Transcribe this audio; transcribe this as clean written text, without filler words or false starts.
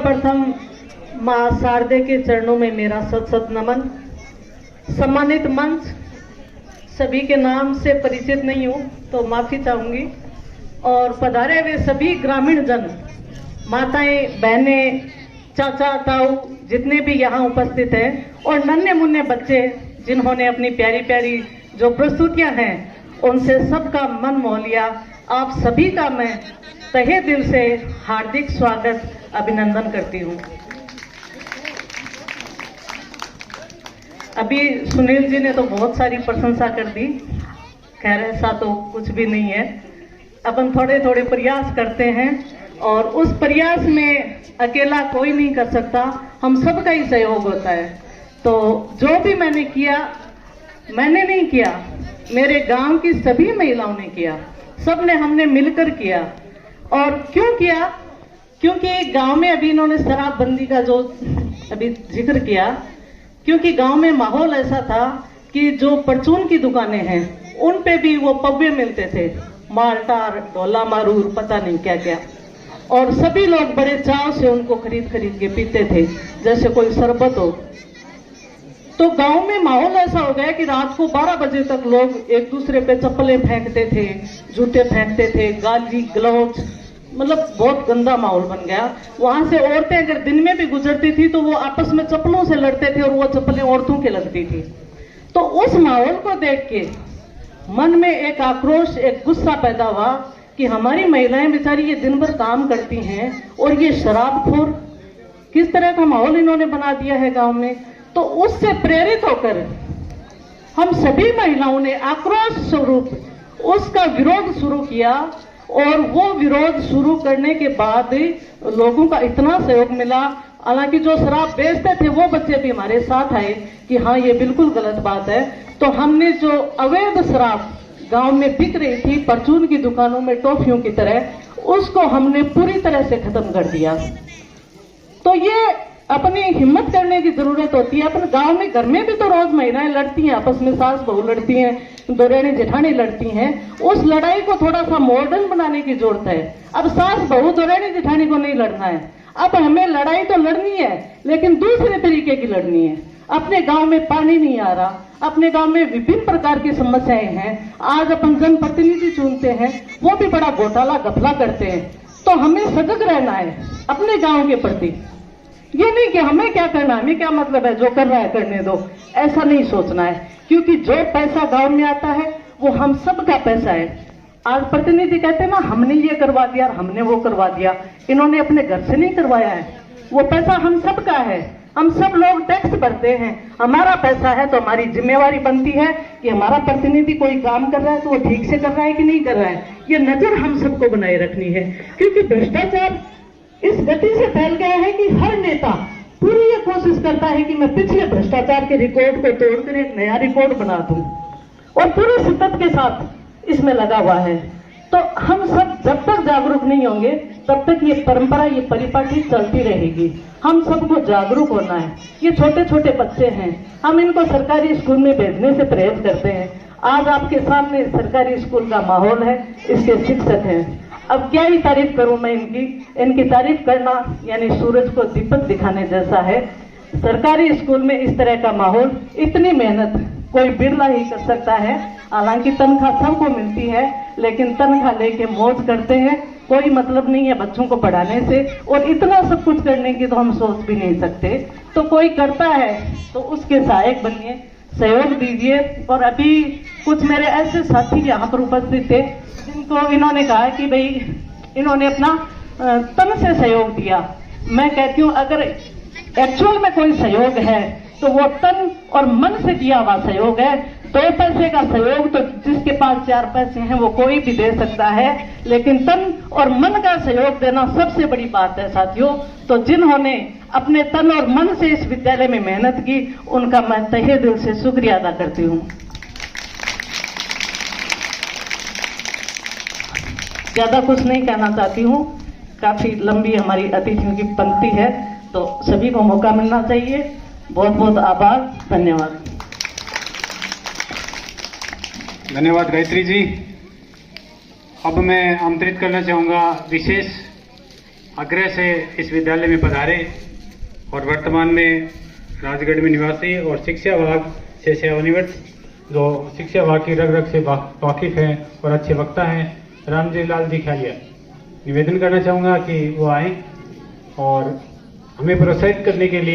सर्वप्रथम माँ शारदे के चरणों में मेरा सत सत नमन। सम्मानित मंच, सभी के नाम से परिचित नहीं हूँ तो माफी चाहूंगी। और पधारे हुए सभी ग्रामीण जन, माताएं, बहनें, चाचा, ताऊ, जितने भी यहाँ उपस्थित हैं, और नन्हे मुन्ने बच्चे जिन्होंने अपनी प्यारी प्यारी जो प्रस्तुतियां हैं उनसे सबका मन मोह लिया, आप सभी का मैं तहे दिल से हार्दिक स्वागत, अभिनंदन करती हूँ। अभी सुनील जी ने तो बहुत सारी प्रशंसा कर दी, खैर ऐसा तो कुछ भी नहीं है। अपन थोड़े थोड़े प्रयास करते हैं और उस प्रयास में अकेला कोई नहीं कर सकता, हम सबका ही सहयोग होता है। तो जो भी मैंने किया, मैंने नहीं किया, मेरे गांव की सभी महिलाओं ने किया, सबने हमने मिलकर किया। और क्यों किया? क्योंकि गांव में अभी इन्होंने शराबबंदी का जो अभी जिक्र किया, क्योंकि गांव में माहौल ऐसा था कि जो परचून की दुकानें हैं उन पे भी वो पब्बे मिलते थे, माल्टार, ढोला मारूर, पता नहीं क्या क्या, और सभी लोग बड़े चाव से उनको खरीद खरीद के पीते थे जैसे कोई शरबत हो। तो गांव में माहौल ऐसा हो गया कि रात को 12 बजे तक लोग एक दूसरे पे चप्पलें फेंकते थे, जूते फेंकते थे, गाली गलौज, मतलब बहुत गंदा माहौल बन गया। वहां से औरतें अगर दिन में भी गुजरती थी तो वो आपस में चप्पलों से लड़ते थे और वो चप्पलें औरतों के लगती थी। तो उस माहौल को देख के मन में एक आक्रोश, एक गुस्सा पैदा हुआ कि हमारी महिलाएं बेचारी ये दिन भर काम करती हैं और ये शराबखोर, किस तरह का माहौल इन्होंने बना दिया है गांव में। तो उससे प्रेरित होकर हम सभी महिलाओं ने आक्रोश स्वरूप उसका विरोध शुरू किया, और वो विरोध शुरू करने के बाद लोगों का इतना सहयोग मिला। हालांकि जो शराब बेचते थे वो बच्चे भी हमारे साथ आए कि हाँ ये बिल्कुल गलत बात है। तो हमने जो अवैध शराब गांव में बिक रही थी परचून की दुकानों में टॉफियों की तरह, उसको हमने पूरी तरह से खत्म कर दिया। तो ये अपनी हिम्मत करने की जरूरत होती है। अपन गांव में घर में भी तो रोज महिलाएं लड़ती हैं, आपस में सास बहू लड़ती हैं, दोरानी जेठानी लड़ती हैं। उस लड़ाई को थोड़ा सा मॉडर्न बनाने की जरूरत है। अब सास बहू दोरानी जेठानी को नहीं लड़ना है, अब हमें लड़ाई तो लड़नी है लेकिन दूसरे तरीके की लड़नी है। अपने गांव में पानी नहीं आ रहा, अपने गांव में विभिन्न प्रकार की समस्याएं हैं। आज अपन जनप्रतिनिधि चुनते हैं, वो भी बड़ा घोटाला घपला करते हैं। तो हमें सजग रहना है अपने गांव के प्रति। ये नहीं कि हमें क्या करना, हमें क्या मतलब है, जो कर रहा है करने दो, ऐसा नहीं सोचना है। क्योंकि जो पैसा गांव में आता है वो हम सब का पैसा है। आज प्रतिनिधि कहते हैं ना, हमने ये करवा दिया, हमने वो करवा दिया, इन्होंने अपने घर से नहीं करवाया है। वो पैसा हम सब का है, हम सब लोग टैक्स भरते हैं, हमारा पैसा है। तो हमारी जिम्मेवारी बनती है कि हमारा प्रतिनिधि कोई काम कर रहा है तो वो ठीक से कर रहा है कि नहीं कर रहा है, ये नजर हम सबको बनाए रखनी है। क्योंकि भ्रष्टाचार इस गति से फैल गया है कि हर नेता पूरी ये कोशिश करता है कि मैं पिछले भ्रष्टाचार के रिकॉर्ड को तोड़कर एक नया रिकॉर्ड बना दूं, और पूरी शिद्दत के साथ इसमें लगा हुआ है। तो हम सब जब तक जागरूक नहीं होंगे तब तक ये परंपरा, ये परिपाटी चलती रहेगी। हम सबको जागरूक होना है। ये छोटे छोटे बच्चे हैं, हम इनको सरकारी स्कूल में भेजने से परहेज करते हैं। आज आपके सामने सरकारी स्कूल का माहौल है, इसके शिक्षक हैं। अब क्या ही तारीफ करूं मैं इनकी तारीफ करना यानी सूरज को दीपक दिखाने जैसा है। सरकारी स्कूल में इस तरह का माहौल, इतनी मेहनत कोई बिरला ही कर सकता है। हालांकि तनख्वाह सबको मिलती है, लेकिन तनख्वाह लेके मौज करते हैं, कोई मतलब नहीं है बच्चों को पढ़ाने से, और इतना सब कुछ करने की तो हम सोच भी नहीं सकते। तो कोई करता है तो उसके सहायक बनिए, सहयोग दीजिए। और अभी कुछ मेरे ऐसे साथी यहाँ पर उपस्थित थे जिनको इन्होंने कहा कि भाई इन्होंने अपना तन से सहयोग दिया। मैं कहती हूँ अगर एक्चुअल में कोई सहयोग है तो वो तन और मन से दिया हुआ सहयोग है। 2 पैसे का सहयोग तो जिसके पास 4 पैसे हैं वो कोई भी दे सकता है, लेकिन तन और मन का सहयोग देना सबसे बड़ी बात है साथियों। तो जिन्होंने अपने तन और मन से इस विद्यालय में मेहनत की, उनका मैं तहे दिल से शुक्रिया अदा करती हूँ। ज्यादा कुछ नहीं कहना चाहती हूँ, काफी लंबी हमारी अतिथियों की पंक्ति है, तो सभी को मौका मिलना चाहिए। बहुत बहुत आभार, धन्यवाद। धन्यवाद गायत्री जी। अब मैं आमंत्रित करना चाहूंगा विशेष आग्रह से इस विद्यालय में पधारे और वर्तमान में राजगढ़ में निवासी और शिक्षा विभाग से सेवानिवृत्त जो शिक्षा विभाग की रग रग से वाकिफ हैं और अच्छे वक्ता हैं, रामजी लाल जी ख्यालिया, निवेदन करना चाहूँगा कि वो आए और हमें प्रोत्साहित करने के लिए